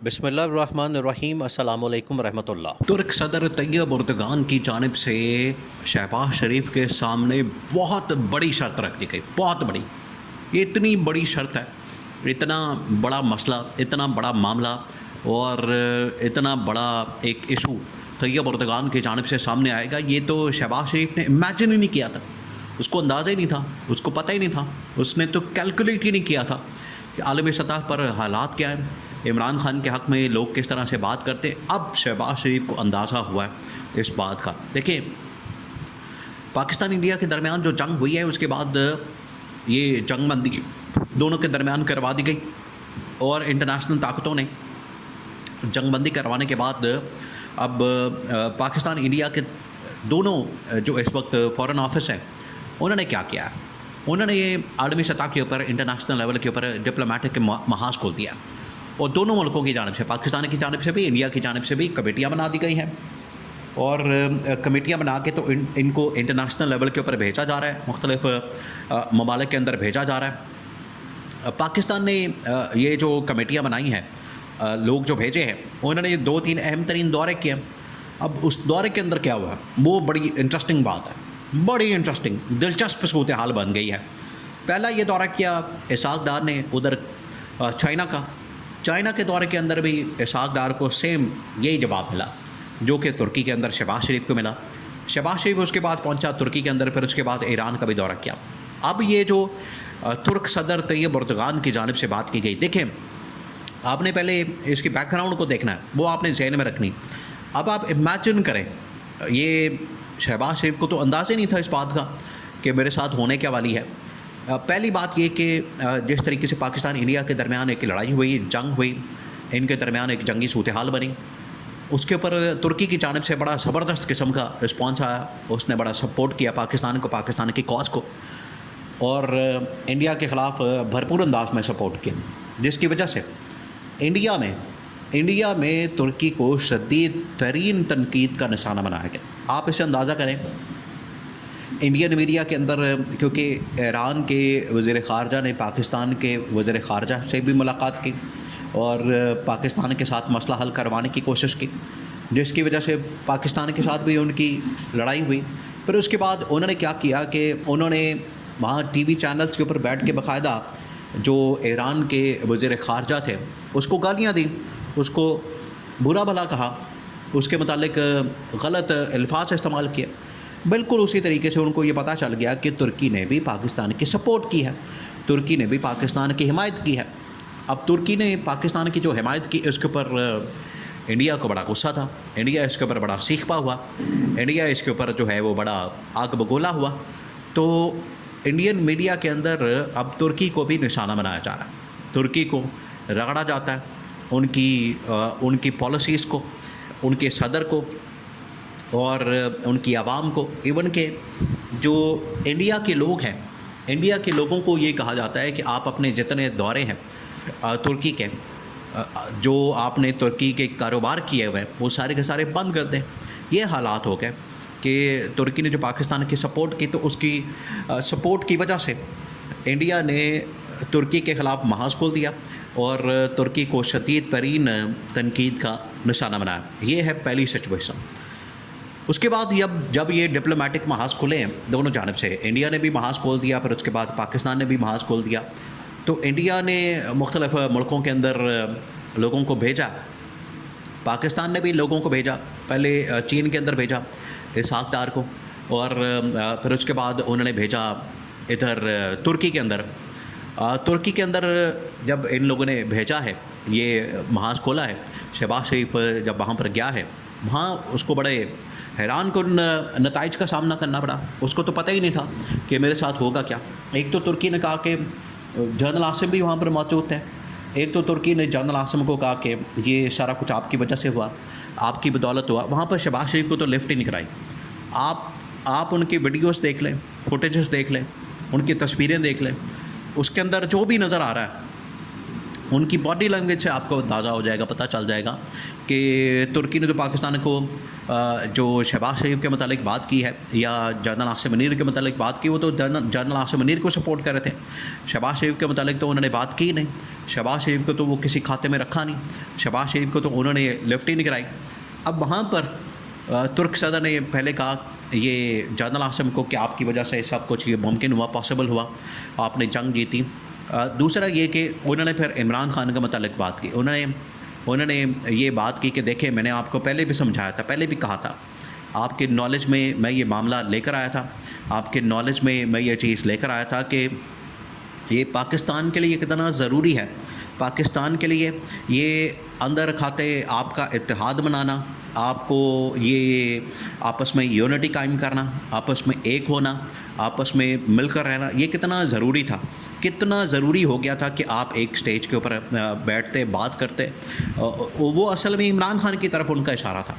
بسم اللہ الرحمن الرحیم۔ السلام علیکم ورحمۃ اللہ۔ ترک صدر طیب اردگان کی جانب سے شہباز شریف کے سامنے بہت بڑی شرط رکھ دی گئی، بہت بڑی۔ یہ اتنی بڑی شرط ہے، اتنا بڑا مسئلہ، اتنا بڑا معاملہ اور اتنا بڑا ایک ایشو طیب اردگان کی جانب سے سامنے آئے گا، یہ تو شہباز شریف نے امیجن ہی نہیں کیا تھا، اس کو اندازہ ہی نہیں تھا، اس کو پتہ ہی نہیں تھا، اس نے تو کیلکولیٹ ہی نہیں کیا تھا کہ عالمی سطح پر حالات کیا ہیں، عمران خان کے حق میں لوگ کس طرح سے بات کرتے ہیں۔ اب شہباز شریف کو اندازہ ہوا ہے اس بات کا۔ دیکھیں، پاکستان انڈیا کے درمیان جو جنگ ہوئی ہے، اس کے بعد یہ جنگ بندی دونوں کے درمیان کروا دی گئی اور انٹرنیشنل طاقتوں نے جنگ بندی کروانے کے بعد اب پاکستان انڈیا کے دونوں جو اس وقت فارن آفس ہیں، انہوں نے کیا کیا ہے، انہوں نے یہ عالمی سطح کے اوپر، انٹرنیشنل لیول کے اوپر ڈپلومیٹک محاذ کھول دیا، اور دونوں ملکوں کی جانب سے، پاکستان کی جانب سے بھی، انڈیا کی جانب سے بھی کمیٹیاں بنا دی گئی ہیں، اور کمیٹیاں بنا کے تو ان کو انٹرنیشنل لیول کے اوپر بھیجا جا رہا ہے، مختلف ممالک کے اندر بھیجا جا رہا ہے۔ پاکستان نے یہ جو کمیٹیاں بنائی ہیں، لوگ جو بھیجے ہیں، انہوں نے یہ 2-3 اہم ترین دورے کیے۔ اب اس دورے کے اندر کیا ہوا ہے، وہ بڑی انٹرسٹنگ بات ہے، بڑی انٹرسٹنگ دلچسپ صورتحال بن گئی ہے۔ پہلا یہ دورہ کیا اسحاق ڈار نے ادھر چائنا کے دورے کے اندر بھی اسحاق ڈار کو سیم یہی جواب ملا جو کہ ترکی کے اندر شہباز شریف کو ملا۔ شہباز شریف اس کے بعد پہنچا ترکی کے اندر، پھر اس کے بعد ایران کا بھی دورہ کیا۔ اب یہ جو ترک صدر طیب اردگان کی جانب سے بات کی گئی، دیکھیں آپ نے پہلے اس کی بیک گراؤنڈ کو دیکھنا ہے، وہ آپ نے ذہن میں رکھنی۔ اب آپ امیجن کریں، یہ شہباز شریف کو تو اندازہ نہیں تھا اس بات کا کہ میرے ساتھ ہونے کیا والی ہے۔ پہلی بات یہ کہ جس طریقے سے پاکستان انڈیا کے درمیان ایک لڑائی ہوئی، جنگ ہوئی، ان کے درمیان ایک جنگی صورتحال بنی، اس کے اوپر ترکی کی جانب سے بڑا زبردست قسم کا رسپانس آیا، اس نے بڑا سپورٹ کیا پاکستان کو، پاکستان کی کاز کو، اور انڈیا کے خلاف بھرپور انداز میں سپورٹ کیا، جس کی وجہ سے انڈیا میں ترکی کو شدید ترین تنقید کا نشانہ بنایا گیا۔ آپ اسے اندازہ کریں، انڈین میڈیا کے اندر، کیونکہ ایران کے وزیر خارجہ نے پاکستان کے وزیر خارجہ سے بھی ملاقات کی اور پاکستان کے ساتھ مسئلہ حل کروانے کی کوشش کی، جس کی وجہ سے پاکستان کے ساتھ بھی ان کی لڑائی ہوئی۔ پھر اس کے بعد انہوں نے کیا کیا کہ انہوں نے وہاں ٹی وی چینلز کے اوپر بیٹھ کے باقاعدہ جو ایران کے وزیر خارجہ تھے اس کو گالیاں دیں، اس کو برا بھلا کہا، اس کے متعلق غلط الفاظ استعمال کیے۔ بالکل اسی طریقے سے ان کو یہ پتہ چل گیا کہ ترکی نے بھی پاکستان کی سپورٹ کی ہے، ترکی نے بھی پاکستان کی حمایت کی ہے۔ اب ترکی نے پاکستان کی جو حمایت کی، اس کے اوپر انڈیا کو بڑا غصہ تھا، انڈیا اس کے اوپر بڑا سیکھپا ہوا، انڈیا اس کے اوپر جو ہے وہ بڑا آگ بگولا ہوا۔ تو انڈین میڈیا کے اندر اب ترکی کو بھی نشانہ بنایا جا رہا ہے، ترکی کو رگڑا جاتا ہے، ان کی پالیسیز کو، ان کے صدر کو اور ان کی عوام کو، ایون کہ جو انڈیا کے لوگ ہیں، انڈیا کے لوگوں کو یہ کہا جاتا ہے کہ آپ اپنے جتنے دورے ہیں ترکی کے، جو آپ نے ترکی کے کاروبار کیے ہوئے ہیں، وہ سارے کے سارے بند کر دیں۔ یہ حالات ہو گئے کہ ترکی نے جو پاکستان کی سپورٹ کی، تو اس کی سپورٹ کی وجہ سے انڈیا نے ترکی کے خلاف محاذ کھول دیا اور ترکی کو شدید ترین تنقید کا نشانہ بنایا۔ یہ ہے پہلی سچویشن۔ اس کے بعد جب یہ ڈپلومیٹک محاذ کھلے ہیں دونوں جانب سے، انڈیا نے بھی محاذ کھول دیا، پھر اس کے بعد پاکستان نے بھی محاذ کھول دیا، تو انڈیا نے مختلف ملکوں کے اندر لوگوں کو بھیجا، پاکستان نے بھی لوگوں کو بھیجا، پہلے چین کے اندر بھیجا اسحاق ڈار کو، اور پھر اس کے بعد انہوں نے بھیجا ادھر ترکی کے اندر۔ ترکی کے اندر جب ان لوگوں نے بھیجا ہے، یہ محاذ کھولا ہے، شہباز شریف جب وہاں پر گیا ہے، وہاں اس کو بڑے حیران کن نتائج کا سامنا کرنا پڑا، اس کو تو پتہ ہی نہیں تھا کہ میرے ساتھ ہوگا کیا۔ ایک تو ترکی نے کہا کہ جنرل عاصم بھی وہاں پر موجود تھے، ایک تو ترکی نے جنرل عاصم کو کہا کہ یہ سارا کچھ آپ کی وجہ سے ہوا، آپ کی بدولت ہوا۔ وہاں پر شہباز شریف کو تو لفٹ ہی نہیں کرائی۔ آپ ان کی ویڈیوز دیکھ لیں، فوٹیجز دیکھ لیں، ان کی تصویریں دیکھ لیں، اس کے اندر جو بھی نظر آ رہا ہے ان کی باڈی لینگویج سے آپ کو اندازہ ہو جائے گا، پتہ چل جائے گا کہ ترکی نے جو پاکستان کو جو شہباز شریف کے متعلق بات کی ہے یا جنرل عاصم منیر کے متعلق بات کی، وہ تو جنرل عاصم منیر کو سپورٹ کر رہے تھے. شہباز شریف کے متعلق تو انہوں نے بات کی نہیں، شہباز شریف کو تو وہ کسی کھاتے میں رکھا نہیں، شہباز شریف کو تو انہوں نے لفٹ ہی نہیں کرائی. اب وہاں پر ترک صدر نے پہلے کہا یہ جنرل عاصم کو کہ آپ کی وجہ سے سب کچھ یہ ممکن ہوا، پاسبل ہوا، آپ نے جنگ جیتی. دوسرا یہ کہ انہوں نے پھر عمران خان کے متعلق بات کی. انہوں نے یہ بات کی کہ دیکھیں میں نے آپ کو پہلے بھی سمجھایا تھا، پہلے بھی کہا تھا، آپ کے نالج میں یہ معاملہ لے کر آیا تھا، آپ کے نالج میں یہ چیز لے کر آیا تھا کہ یہ پاکستان کے لیے کتنا ضروری ہے، پاکستان کے لیے یہ اندر کھاتے آپ کا اتحاد بنانا، آپ کو یہ آپس میں یونٹی قائم کرنا، آپس میں ایک ہونا، آپس میں مل کر رہنا، یہ کتنا ضروری تھا، کتنا ضروری ہو گیا تھا کہ آپ ایک سٹیج کے اوپر بیٹھتے بات کرتے. وہ اصل میں عمران خان کی طرف ان کا اشارہ تھا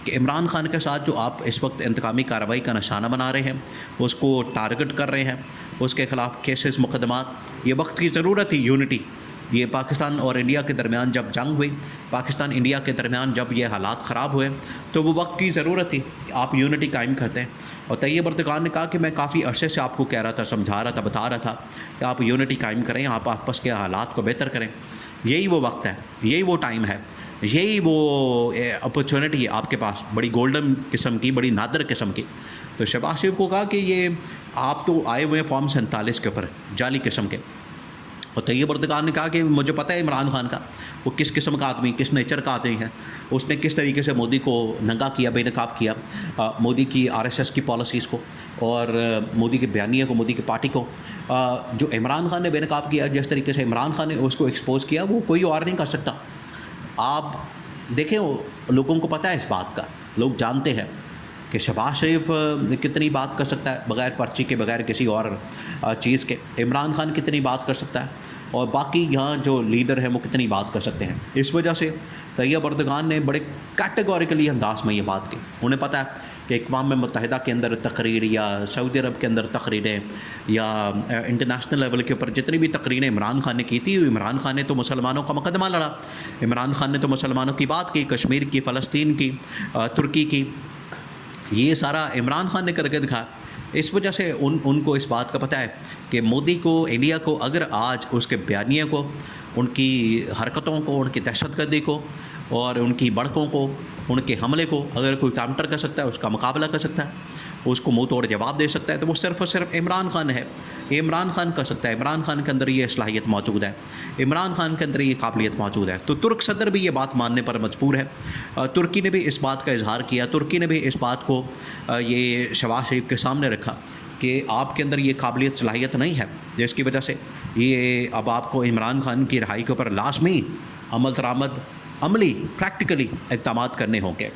کہ عمران خان کے ساتھ جو آپ اس وقت انتقامی کارروائی کا نشانہ بنا رہے ہیں، اس کو ٹارگٹ کر رہے ہیں، اس کے خلاف کیسز مقدمات، یہ وقت کی ضرورت تھی یونٹی. یہ پاکستان اور انڈیا کے درمیان جب جنگ ہوئی، پاکستان انڈیا کے درمیان جب یہ حالات خراب ہوئے تو وہ وقت کی ضرورت تھی کہ آپ یونٹی قائم کرتے ہیں. اور طیب اردگان نے کہا کہ میں کافی عرصے سے آپ کو کہہ رہا تھا، سمجھا رہا تھا، بتا رہا تھا کہ آپ یونٹی قائم کریں، آپ آپس کے حالات کو بہتر کریں. یہی وہ وقت ہے، یہی وہ ٹائم ہے، یہی وہ اپرچونٹی ہے آپ کے پاس، بڑی گولڈن قسم کی، بڑی نادر قسم کی. تو شہباز شریف کو کہا کہ یہ آپ تو آئے ہوئے فارم 47 کے اوپر جعلی قسم کے. اور طیب اردگان نے کہا کہ مجھے پتہ ہے عمران خان کا وہ کس قسم کا آدمی، کس نیچر کا آدمی ہے، اس نے کس طریقے سے مودی کو ننگا کیا، بے نقاب کیا، مودی کی RSS کی پالیسیز کو اور مودی کے بیانیے کو، مودی کی پارٹی کو. جو عمران خان نے بے نقاب کیا، جس طریقے سے عمران خان نے اس کو ایکسپوز کیا، وہ کوئی اور نہیں کر سکتا. آپ دیکھیں لوگوں کو پتہ ہے اس بات کا، لوگ جانتے ہیں کہ شہباز شریف کتنی بات کر سکتا ہے بغیر پرچی کے، بغیر کسی اور چیز کے، عمران خان کتنی بات کر سکتا ہے، اور باقی یہاں جو لیڈر ہیں وہ کتنی بات کر سکتے ہیں. اس وجہ سے طیب اردگان نے بڑے کیٹیگوریکلی انداز میں یہ بات کی. انہیں پتہ ہے کہ اقوام متحدہ کے اندر تقریر یا سعودی عرب کے اندر تقریریں یا انٹرنیشنل لیول کے اوپر جتنی بھی تقریریں عمران خان نے کی تھی، عمران خان نے تو مسلمانوں کا مقدمہ لڑا، عمران خان نے تو مسلمانوں کی بات کی، کشمیر کی، فلسطین کی، ترکی کی، یہ سارا عمران خان نے کر کے دکھا. اس وجہ سے ان کو اس بات کا پتہ ہے کہ مودی کو، انڈیا کو اگر آج اس کے بیانیے کو، ان کی حرکتوں کو، ان کی دہشت گردی کو اور ان کی بڑکوں کو، ان کے حملے کو اگر کوئی کاؤنٹر کر سکتا ہے، اس کا مقابلہ کر سکتا ہے، اس کو منہ توڑ جواب دے سکتا ہے، تو وہ صرف اور صرف عمران خان ہے. یہ عمران خان کر سکتا ہے، عمران خان کے اندر یہ صلاحیت موجود ہے، عمران خان کے اندر یہ قابلیت موجود ہے. تو ترک صدر بھی یہ بات ماننے پر مجبور ہے. ترکی نے بھی اس بات کا اظہار کیا، ترکی نے بھی اس بات کو یہ شہباز شریف کے سامنے رکھا کہ آپ کے اندر یہ قابلیت صلاحیت نہیں ہے، جس کی وجہ سے یہ اب آپ کو عمران خان کی رہائی کے اوپر لازمی عمل درآمد، عملی پریکٹیکلی اقدامات کرنے ہوں گے.